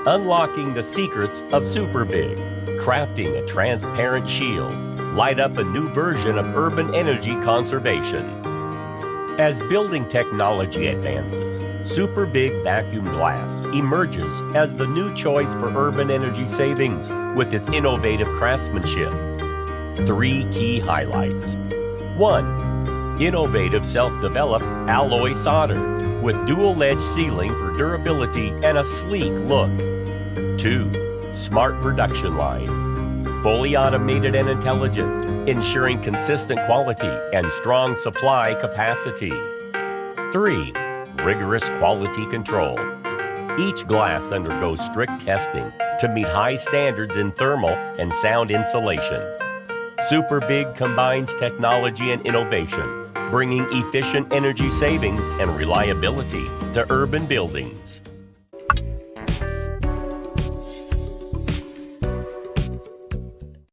Unlocking the secrets of SuperVIG, crafting a transparent shield, light up a new version of urban energy conservation. As building technology advances, SuperVIG Vacuum Glass emerges as the new choice for urban energy savings with its innovative craftsmanship. 3 key highlights. 1. Innovative self-developed alloy solder with dual-edge sealing for durability and a sleek look. 2. Smart production line. Fully automated and intelligent, ensuring consistent quality and strong supply capacity. 3. Rigorous quality control. Each glass undergoes strict testing to meet high standards in thermal and sound insulation. SuperVIG combines technology and innovation, bringing efficient energy savings and reliability to urban buildings.